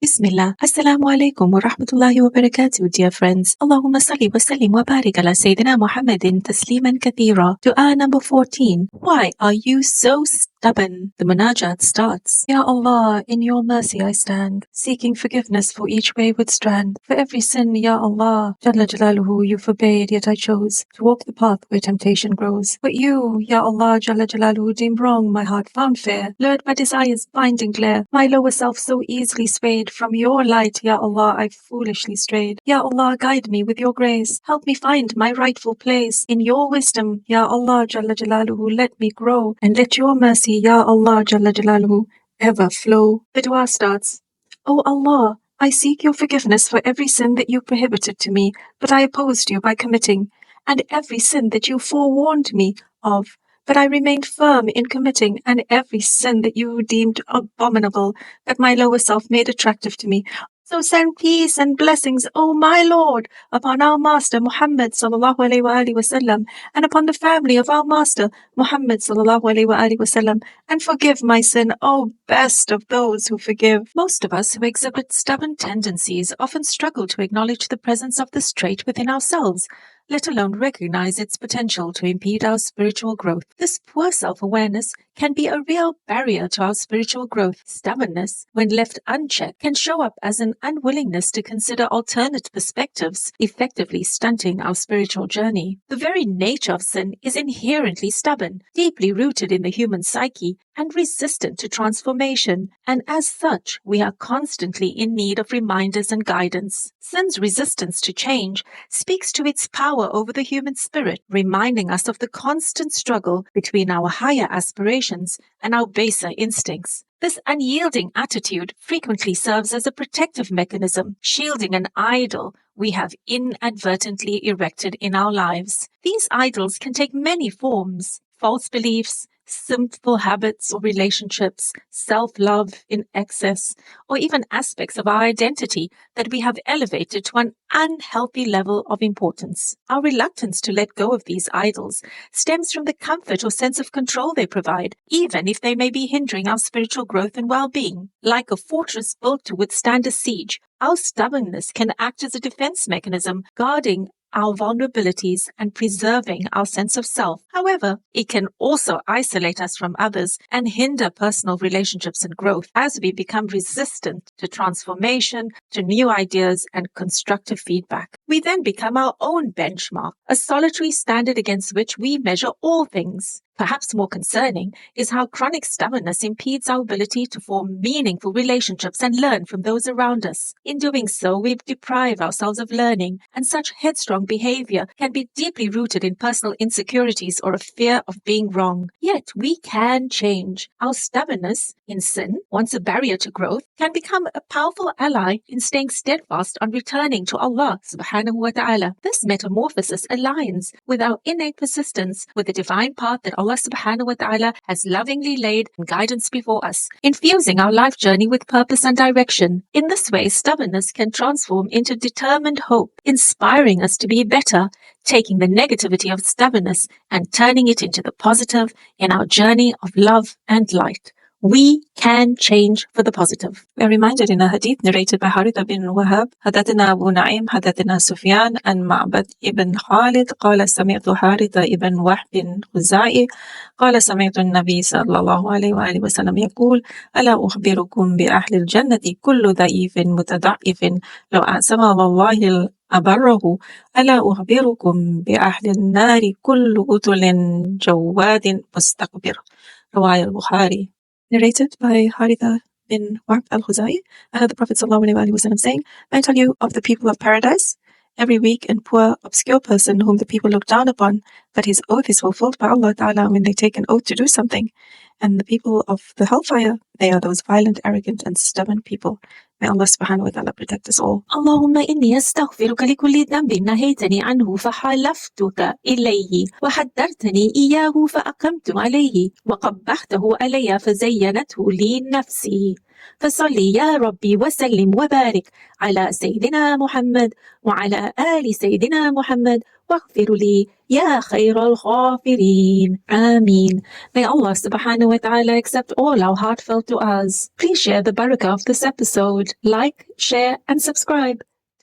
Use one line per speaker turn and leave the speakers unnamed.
Bismillah. Assalamu alaikum wa rahmatullahi wa barakatuh, dear friends. Allahumma salli wa sallim wa barik ala Sayyidina Muhammadin tasliman kathira. Dua number 14. Why are you so stubborn? The munajat starts. Ya Allah, in your mercy I stand, seeking forgiveness for each wayward strand. For every sin, Ya Allah, Jalla Jalaluhu, you forbade, yet I chose to walk the path where temptation grows. But you, Ya Allah, Jalla Jalaluhu, deemed wrong, my heart found fair. Lured by desire's blinding glare, my lower self so easily swayed. From your light, Ya Allah, I foolishly strayed. Ya Allah, guide me with your grace. Help me find my rightful place. In your wisdom, Ya Allah, Jalla Jalaluhu, let me grow. And let your mercy, Ya Allah, Jalla Jalaluhu, ever flow. The dua starts. O Allah, I seek your forgiveness for every sin that you prohibited to me, but I opposed you by committing, and every sin that you forewarned me of, but I remained firm in committing, and every sin that you deemed abominable, that my lower self made attractive to me. So send peace and blessings, O my Lord, upon our Master Muhammad sallallahu alaihi wasallam, and upon the family of our Master Muhammad sallallahu alaihi wasallam, and forgive my sin, O best of those who forgive. Most of us who exhibit stubborn tendencies often struggle to acknowledge the presence of this trait within ourselves, let alone recognize its potential to impede our spiritual growth. This poor self-awareness can be a real barrier to our spiritual growth. Stubbornness, when left unchecked, can show up as an unwillingness to consider alternate perspectives, effectively stunting our spiritual journey. The very nature of sin is inherently stubborn, deeply rooted in the human psyche, and resistant to transformation, and as such, we are constantly in need of reminders and guidance. Sin's resistance to change speaks to its power over the human spirit, reminding us of the constant struggle between our higher aspirations and our baser instincts. This unyielding attitude frequently serves as a protective mechanism, shielding an idol we have inadvertently erected in our lives. These idols can take many forms: false beliefs, sinful habits or relationships, self-love in excess, or even aspects of our identity that we have elevated to an unhealthy level of importance. Our reluctance to let go of these idols stems from the comfort or sense of control they provide, even if they may be hindering our spiritual growth and well-being. Like a fortress built to withstand a siege, our stubbornness can act as a defense mechanism, guarding our vulnerabilities and preserving our sense of self. However, it can also isolate us from others and hinder personal relationships and growth as we become resistant to transformation, to new ideas, and constructive feedback. We then become our own benchmark, a solitary standard against which we measure all things. Perhaps more concerning is how chronic stubbornness impedes our ability to form meaningful relationships and learn from those around us. In doing so, we deprive ourselves of learning, and such headstrong behavior can be deeply rooted in personal insecurities or a fear of being wrong. Yet we can change. Our stubbornness in sin, once a barrier to growth, can become a powerful ally in staying steadfast on returning to Allah subhanahu wa ta'ala. This metamorphosis aligns with our innate persistence with the divine path that Allah subhanahu wa ta'ala has lovingly laid in guidance before us, infusing our life journey with purpose and direction. In this way, stubbornness can transform into determined hope, inspiring us to be better, taking the negativity of stubbornness and turning it into the positive in our journey of love and light. We can change for the positive. We are reminded in a hadith narrated by Haritha bin Wahab, حدثنا أبو نعيم حدثنا سفيان عن معبد ibn Khalid قال سمعت حارثة ibn وهب خزاعي قال سمعت النبي صلى الله عليه وآله وسلم يقول ألا أخبركم بأهل الجنة كل ضعيف متضعف لو أقسم على الله أبره ألا أخبركم بأهل النار كل أتل جواد مستكبر. رواية البخاري. Narrated by Haritha bin Wahb al-Khuzai. I heard the Prophet ﷺ saying, "May I tell you of the people of paradise? Every weak and poor, obscure person whom the people look down upon, but his oath is fulfilled by Allah Ta'ala when they take an oath to do something. And the people of the hellfire, they are those violent, arrogant, and stubborn people. May Allah subhanahu wa ta'ala protect us all."
اللهم إني أستغفرك لكل ذنب نهيتني عنه فحلفتك إليه وحذرتني إياه فأقمت عليه وقبحته علي فزينته لي نفسي فصلي يا ربي وسلم وبارك على سيدنا محمد وعلى آل سيدنا محمد واغفر لي يا خير الغافرين. Ameen. May Allah subhanahu wa ta'ala accept all our heartfelt du'as. Please share the barakah of this episode. Like, share and subscribe.